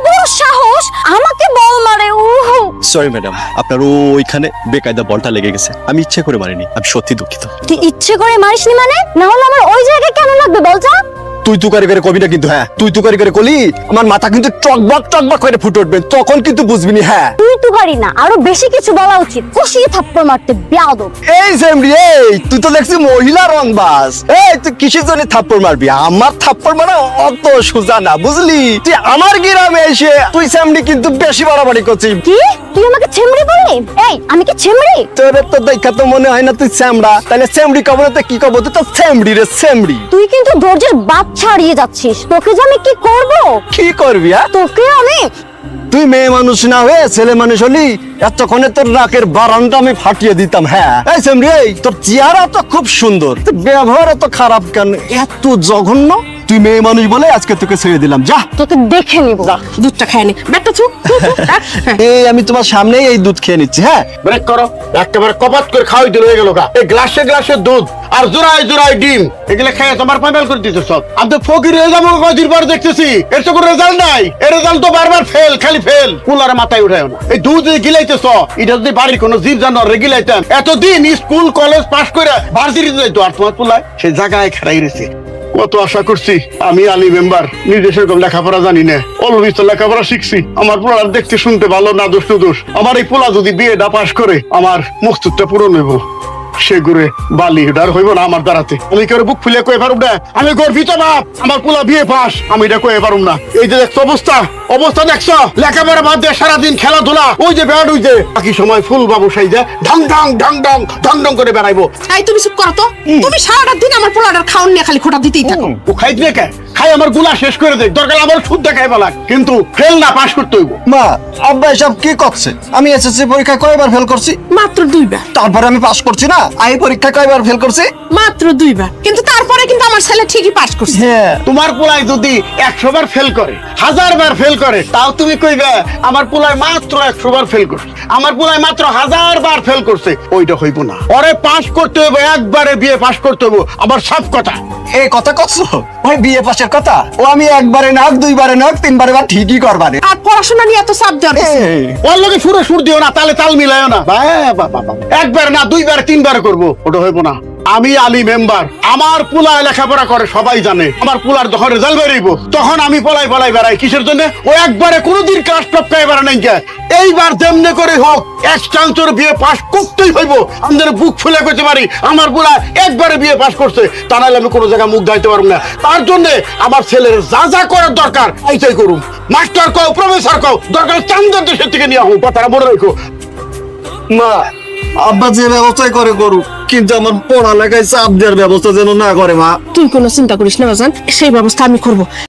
বড় সাহস আমাকে বল মারে। সরি ম্যাডাম, আপনার ওইখানে বেকায়দা বলটা লেগে গেছে। আমি ইচ্ছে করে মারিনি, আমি সত্যি দুঃখিত। তুই ইচ্ছে করে মারিসনি মানে? না হলে আমার ওই জায়গায় কেন লাগবে বলটা? তুই তুকারি করে কবি না কিন্তু, হ্যাঁ তুই তুকারি করে কলি আমার মাথা কিন্তু টকবক টকবক করে ফুটে উঠবে, তখন কিন্তু বুঝবি না। হ্যাঁ তুই তো পারি না, আরো বেশি কিছু বলা উচিত। কষিয়ে থাপ্পড় মারতে বেয়াদব। এই সেমরি, এই তুই তো দেখছি মহিলা রংবাজ। এই তুই কিসের জন্য থাপ্পড় মারবি? আমার থাপ্পড় মানে অত সোজা না, বুঝলি? তুই আমার গ্রামে এসে তুই সেমরি কিন্তু বেশি বাড়াবাড়ি করছিস। কি তুই আমাকে ছেমড়ি বললি? এই আমি কি ছেমড়ি? তোর তো দেখা তো মনে হয় না তুই স্যামড়া, তাহলে সেমরি কব না তো কি কব? তুই তো সেমরি রে, সেমরি। তুই কিন্তু ধৈর্যের বাদ ছাড়িয়ে যাচ্ছিস। তোকে যে আমি কি করব? কি করবি? তোকে আমি তুই মেয়ে মানুষ না হয়ে ছেলে মানুষ হলি এতক্ষণে তোর নাকের বারানটা আমি ফাটিয়ে দিতাম। হ্যাঁ এই সেমরি, এই তোর চেহারা তো খুব সুন্দর, তোর ব্যবহার এত খারাপ কেন? এত জঘন্য। তুই মেয়ে মানুষ বলে আজকে তোকে ছেড়ে দিলাম, যা। তোকে দেখে নিব। দুধটা খায় নি বেটা চুপ। এই আমি তোমার সামনেই এই দুধ খেয়ে নিচ্ছি। হ্যাঁ ব্রেক করো, একেবারে কপাত করে খাওয়াই দিল হয়ে গেল গা। এই গ্লাসে গ্লাসে দুধ আর জোড়ায় জোড়ায় ডিম, এগুলো খেয়ে তোমার পাইমেল করে দিতে সব। আমি তো ফকির হয়ে যাবো কয়দিন পর দেখতেছি। এর তো কোনো রেজাল্ট নাই, এর রেজাল্ট তো বারবার ফেল, খালি ফেল। কুলারে মাথায় উঠায় না। এই দুধ গিলাইতেছ, এটা যদি বাড়ির কোনো জীব জানোয়ার গিলাইতাম, এতদিন স্কুল কলেজ পাশ করে ভার্সিটিতে যাইতো, আর তোমার কুলায় সেই জায়গায় খেলাই রয়েছে। কত আশা করছি আমি আলী মেম্বার, নিজে সেরকম লেখাপড়া জানি না, অল্প বিস্তর লেখাপড়া শিখছি। আমার পোলার দেখতে শুনতে ভালো না, দোষ দোষ। আমার এই পোলা যদি বিয়েটা পাশ করে আমার মকসুদটা পূরণ হইব। সে ঘুরে বালি আর হইব না আমার দ্বারাতে। আমি কেউ বুক ফুলে কয়ে পারুম না, আমি গর্বিত বাপ, আমার পোলা বিয়ে পাস, আমি এটা কয়ে পারুম না। এই যে দেখছো অবস্থা, অবস্থা দেখছো, লেখাপড়া বাদ দিয়ে সারাদিন খেলাধুলা, ওই যে বেড়, ওই যে বাকি সময় ফুল বাবু সাইজা ঢং ঢং ঢং ঢং ঢং ঢং করে বেড়াইবো। এই তুমি চুপ করো তো। তুমি সারাটা দিন আমার পোলাটার খাওন নিয়ে খালি খোটা দিতেই থাকো। ও খাইতে কে খাই আমার গুলা শেষ করে দেয়, দরকার আমার শুদ্ধ খাই বলা, কিন্তু ফেল না পাস করতে হইব। মা আব্বা এসব কি করছে? আমি এসএসসি পরীক্ষা কয়বার ফেল করছি? মাত্র 2 বার। তারপরে আমি পাস করছি না। আই পরীক্ষা কয়বার ফেল করছি? মাত্র 2 বার, কিন্তু তারপরে কিন্তু আমার ছেলে ঠিকই পাস করছে। হ্যাঁ তোমার পোলায় যদি 100 বার ফেল করে, 1000 বার ফেল করে, তাও তুমি কইবে আমার পোলায় মাত্র 100 বার ফেল করছে, আমার পোলায় মাত্র 1000 বার ফেল করছে। ওইটা হইব না, ওরে পাস করতে হবে, একবারে বিয়ে পাস করতে হবে, আমার সব কথা। এই কথা কচ্ছ ওই বিয়ে পাশের কথা? ও আমি একবারে না, 2 বারে না, 3 বারে বা ঠিকই করবারে। আর পড়াশোনা নিয়ে এত চাপ দেওয়ার কিছু নেই। ওর লগে সুরে সুর দিও না, তালে তাল মিলাইও না। একবার না, 2 বার 3 বার করবো, ওটা হইব না। আমি আলী মেম্বার, আমার পোলা লেখাপড়া করে সবাই জানে। আমার পোলার যখন রেজাল্ট বেরিয়েব, তখন আমি পলাই পলাই বেড়াই। কিসের জন্য? ও একবারে কোনোদিন ক্লাস টপকায় বেড়া নাই। এইবার যেমনে করে হোক এক চান্সের বিয়ে পাস করতেই হইব। আমাদের বুক ফুলে করতে পারি আমার পোলা একবারে বিয়ে পাস করছে, তা নাহলে আমি কোনো জায়গায় মুখ দাইতে পারবো না। তার জন্য আমার ছেলের যা যা করার দরকার এইটাই করুন। মাস্টার কও, প্রফেসর কও, দরকার চান্দের দেশের থেকে নিয়ে হোক, কথাটা মনে রেখো। মা আব্বা যে ব্যবস্থাই করে করুক, কিন্তু আমার পড়ালেখায় চাপ দেওয়ার ব্যবস্থা যেন না করে। মা তুই কোনো চিন্তা করিস না বাজান, সেই ব্যবস্থা আমি করব।